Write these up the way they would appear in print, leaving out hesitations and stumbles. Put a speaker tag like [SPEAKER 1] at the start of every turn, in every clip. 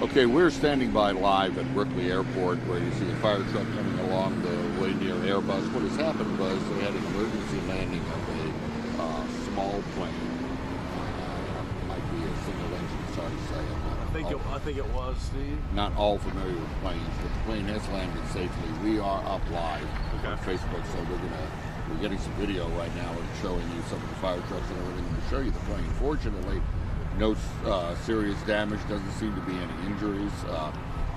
[SPEAKER 1] Okay, we're standing by live at Brookley Airport where you see a fire truck coming along the way near Airbus. What has happened was they had an emergency landing of a small plane. Might be a single engine, it's hard to say.
[SPEAKER 2] I think it was, Steve.
[SPEAKER 1] Not all familiar with planes, but the plane has landed safely. We are up live on Facebook, so we're getting some video right now and showing you some of the fire trucks and everything to show you the plane. Fortunately, no serious damage, doesn't seem to be any injuries.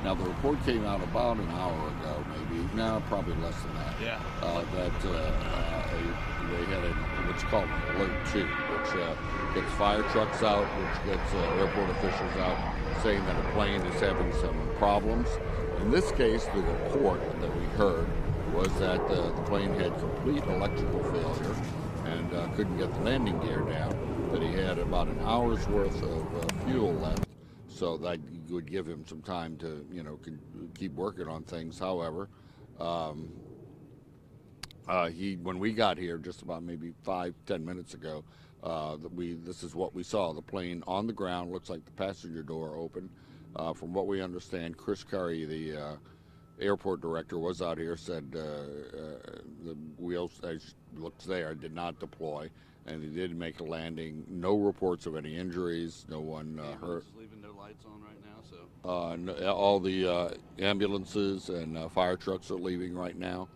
[SPEAKER 1] Now, the report came out about an hour ago, maybe. No, probably less than that.
[SPEAKER 2] Yeah.
[SPEAKER 1] They had what's called an alert 2, which gets fire trucks out, which gets airport officials out, saying that a plane is having some problems. In this case, the report that we heard was that the plane had complete electrical failure and couldn't get the landing gear down, that he had about an hour's worth of fuel left, so that would give him some time to, keep working on things. However, when we got here just about maybe 5-10 minutes ago, this is what we saw. The plane on the ground, looks like the passenger door open. From what we understand, Chris Curry, the airport director, was out here, said the wheels, as looks there, did not deploy, and he did make a landing. No reports of any injuries, no one hurt.
[SPEAKER 2] Leaving their lights on right now, so.
[SPEAKER 1] All the ambulances and fire trucks are leaving right now,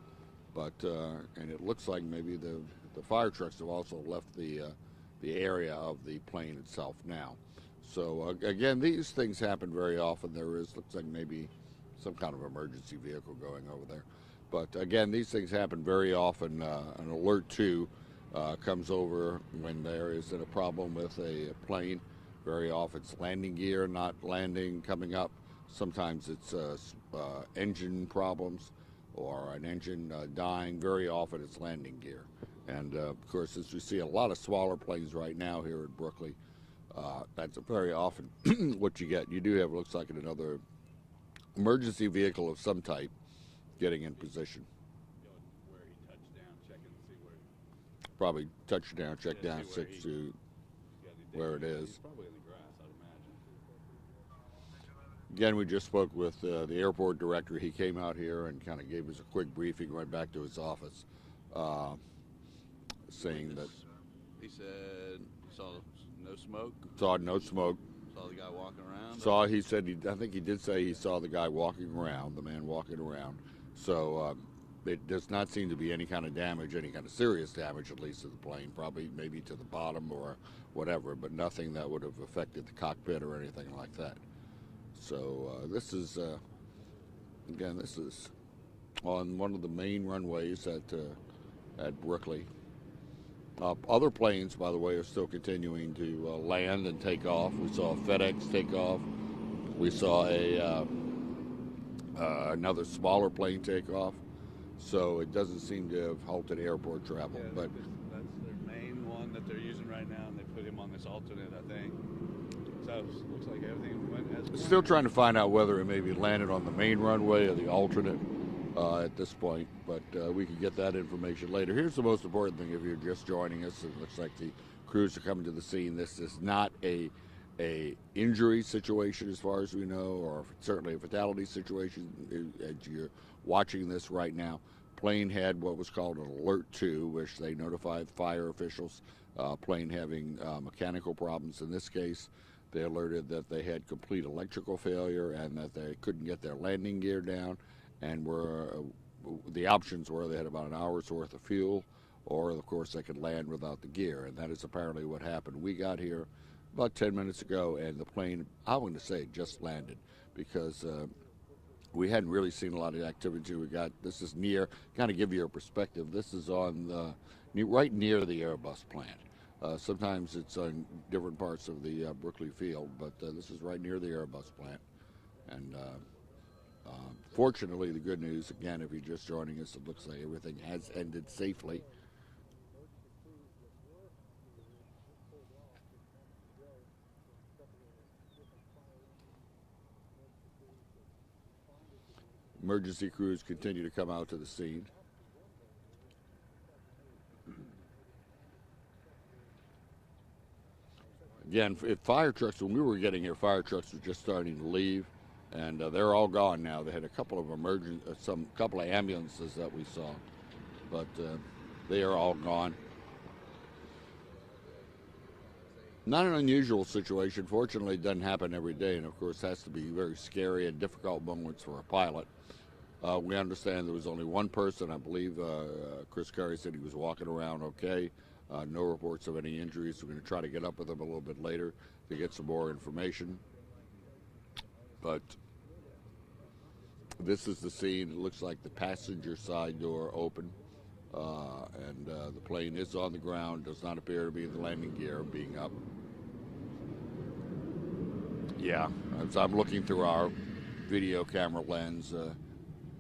[SPEAKER 1] but and it looks like maybe the fire trucks have also left the area of the plane itself now. So again, these things happen very often. Looks like maybe some kind of emergency vehicle going over there. But again, these things happen very often. An alert 2 comes over when there is a problem with a plane. Very often it's landing gear not landing, coming up. Sometimes it's engine problems or an engine dying. Very often it's landing gear. And of course, as we see a lot of smaller planes right now here at Brookley, that's very often what you get. You do have, looks like, another emergency vehicle of some type getting in position.
[SPEAKER 2] Where he touched down, check and see where.
[SPEAKER 1] Probably touch down, check down, 6 to where it is.
[SPEAKER 2] He's probably in the grass, I'd imagine.
[SPEAKER 1] Again, we just spoke with the airport director. He came out here and kind of gave us a quick briefing, went back to his office, saying that
[SPEAKER 2] he said he saw no smoke.
[SPEAKER 1] Saw no smoke.
[SPEAKER 2] Saw the guy walking around.
[SPEAKER 1] He said, I think he did say he saw the guy walking around, the man walking around. So it does not seem to be any kind of damage, any kind of serious damage, at least to the plane, probably maybe to the bottom or whatever, but nothing that would have affected the cockpit or anything like that. So this is, again, this is on one of the main runways at Brookley. Other planes, by the way, are still continuing to land and take off. We saw FedEx take off. We saw another smaller plane take off. So it doesn't seem to have halted airport travel.
[SPEAKER 2] Yeah,
[SPEAKER 1] but
[SPEAKER 2] that's their main one that they're using right now, and they put him on this alternate, I think. So it looks like everything went as planned.
[SPEAKER 1] Still trying to find out whether it maybe landed on the main runway or the alternate at this point, but we can get that information later. Here's the most important thing if you're just joining us. It looks like the crews are coming to the scene. This is not a injury situation as far as we know, or certainly a fatality situation as you're watching this right now. Plane had what was called an alert 2, which they notified fire officials. Plane having mechanical problems. In this case, they alerted that they had complete electrical failure and that they couldn't get their landing gear down, and the options were they had about an hour's worth of fuel, or of course they could land without the gear, and that is apparently what happened. We got here about 10 minutes ago, and the plane, I want to say, just landed, because we hadn't really seen a lot of activity. This is near, kind of give you a perspective, this is on right near the Airbus plant. Sometimes it's on different parts of the Brookley Field, but this is right near the Airbus plant. And fortunately, the good news, again, if you're just joining us, it looks like everything has ended safely. Emergency crews continue to come out to the scene. Again, fire trucks, when we were getting here, fire trucks were just starting to leave. and they're all gone now. They had a couple of couple of ambulances that we saw, but they are all gone. Not an unusual situation. Fortunately, it doesn't happen every day, and of course, has to be very scary and difficult moments for a pilot. We understand there was only one person. I believe Chris Curry said he was walking around okay. No reports of any injuries. We're going to try to get up with him a little bit later to get some more information. But this is the scene. It looks like the passenger side door open, and the plane is on the ground. Does not appear to be in the landing gear, being up. Yeah, as I'm looking through our video camera lens,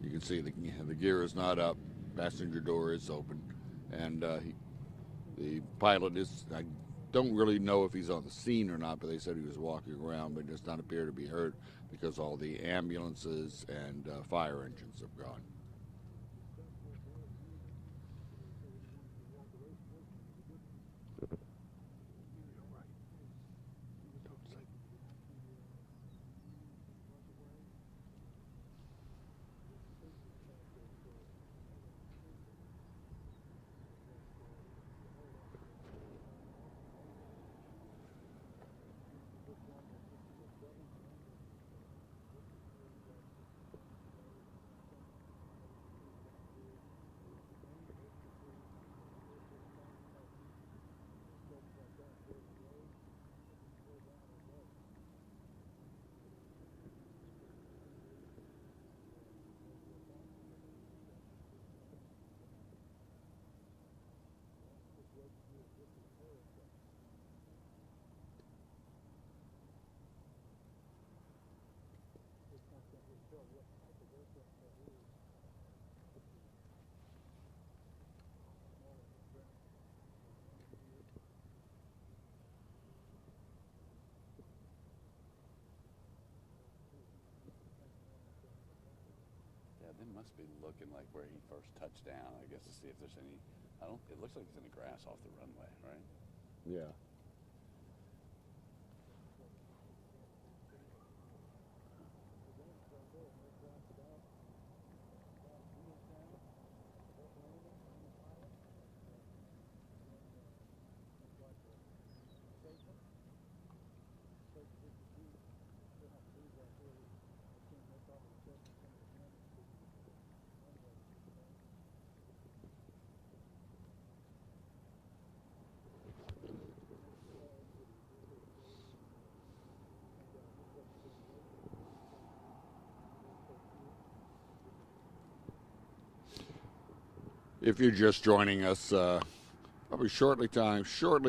[SPEAKER 1] you can see the gear is not up. Passenger door is open, and the pilot is. I don't really know if he's on the scene or not, but they said he was walking around, but does not appear to be hurt because all the ambulances and fire engines have gone.
[SPEAKER 2] They must be looking like where he first touched down, I guess, to see if there's any. It looks like there's any grass off the runway, right?
[SPEAKER 1] Yeah. If you're just joining us, probably shortly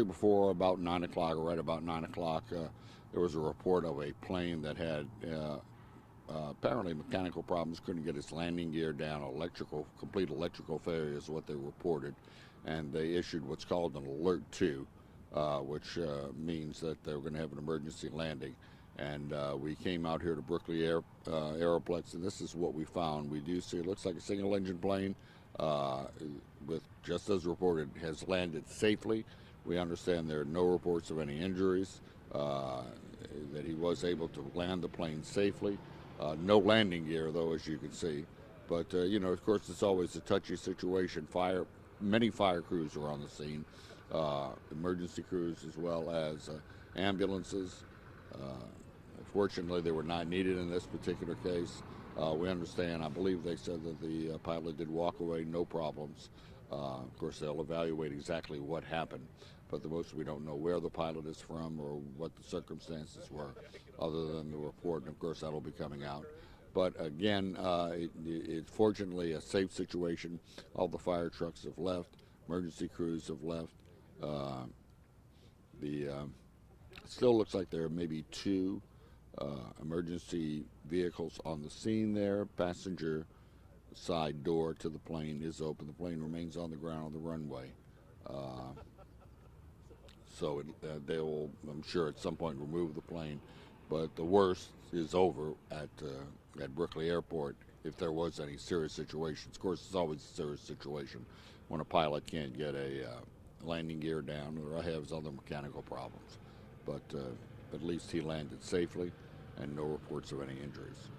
[SPEAKER 1] before about 9 o'clock, or right about 9 o'clock, there was a report of a plane that had apparently mechanical problems, couldn't get its landing gear down. Complete electrical failure is what they reported, and they issued what's called an Alert 2, which means that they were going to have an emergency landing. And we came out here to Brookley Aeroplex, and this is what we found. We do see it looks like a single-engine plane. With just as reported, has landed safely. We understand there are no reports of any injuries, that he was able to land the plane safely. No landing gear, though, as you can see. But, of course, it's always a touchy situation. Many fire crews are on the scene, emergency crews as well as ambulances. Fortunately, they were not needed in this particular case. We understand, I believe they said that the pilot did walk away, no problems. Of course, they'll evaluate exactly what happened, but we don't know where the pilot is from or what the circumstances were other than the report, and of course that'll be coming out. But again, it's fortunately a safe situation. All the fire trucks have left, emergency crews have left. Still looks like there are maybe two emergency vehicles on the scene there. Passenger side door to the plane is open. The plane remains on the ground on the runway. So they will, I'm sure, at some point remove the plane. But the worst is over at Brookley Airport if there was any serious situations. Of course, it's always a serious situation when a pilot can't get a landing gear down or has other mechanical problems. But at least he landed safely and no reports of any injuries.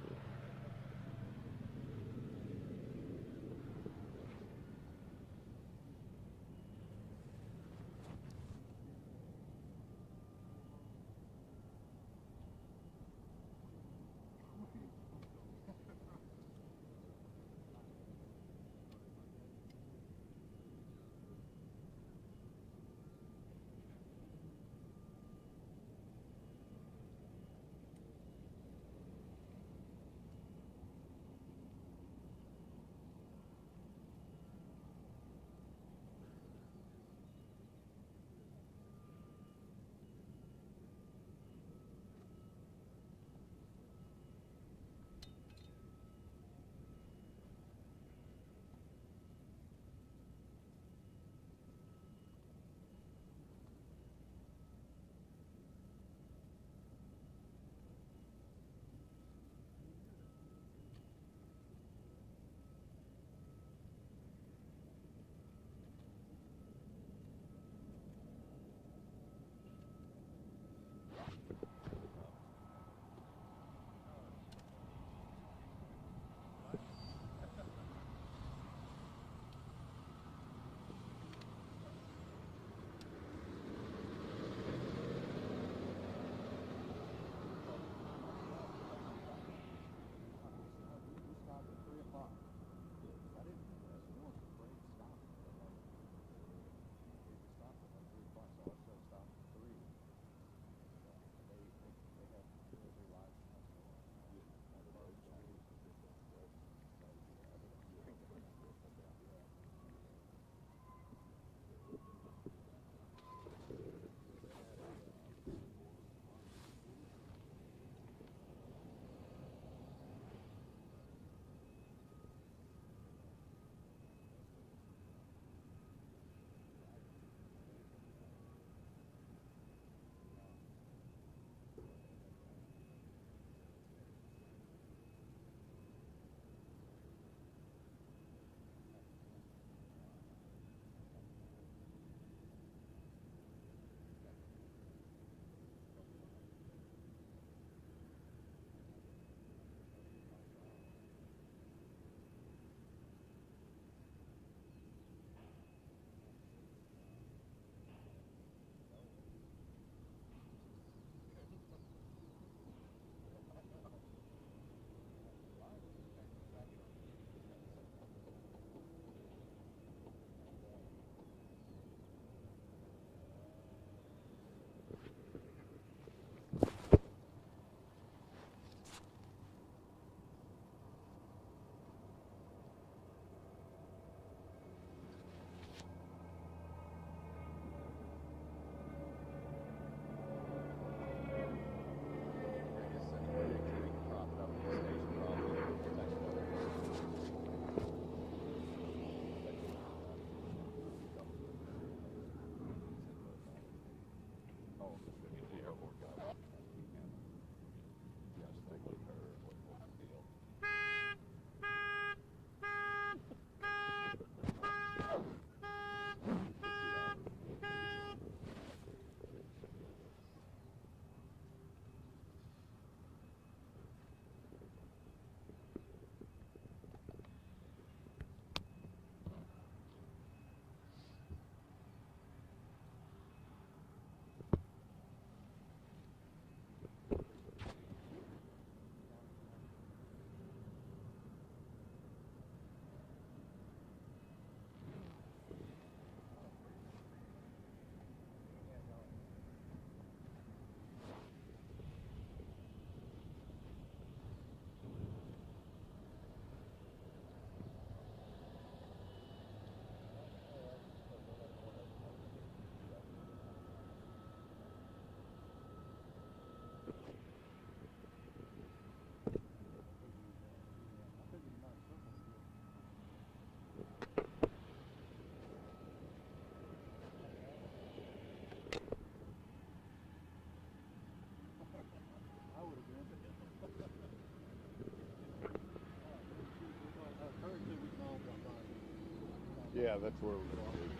[SPEAKER 1] Yeah, that's where we're going to be.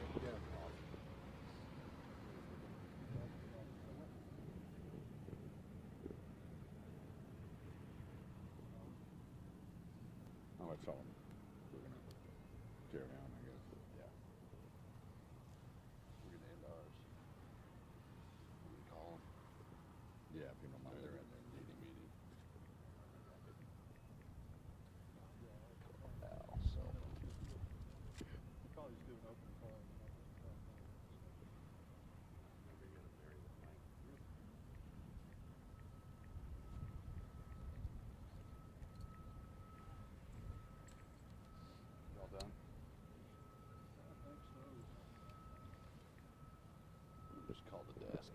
[SPEAKER 1] Oh, that's all we're going to tear down, I guess.
[SPEAKER 3] Yeah. We're gonna end ours. We can call them.
[SPEAKER 1] Yeah, if you don't mind.
[SPEAKER 3] They're in their meeting. Al, so.
[SPEAKER 2] Y'all done?
[SPEAKER 3] Just call the desk.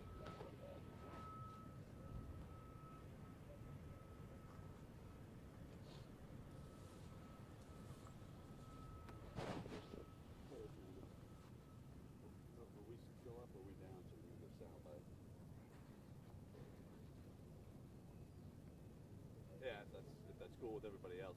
[SPEAKER 2] Are we still up or are we down so we can go south? Yeah, if that's cool with everybody else.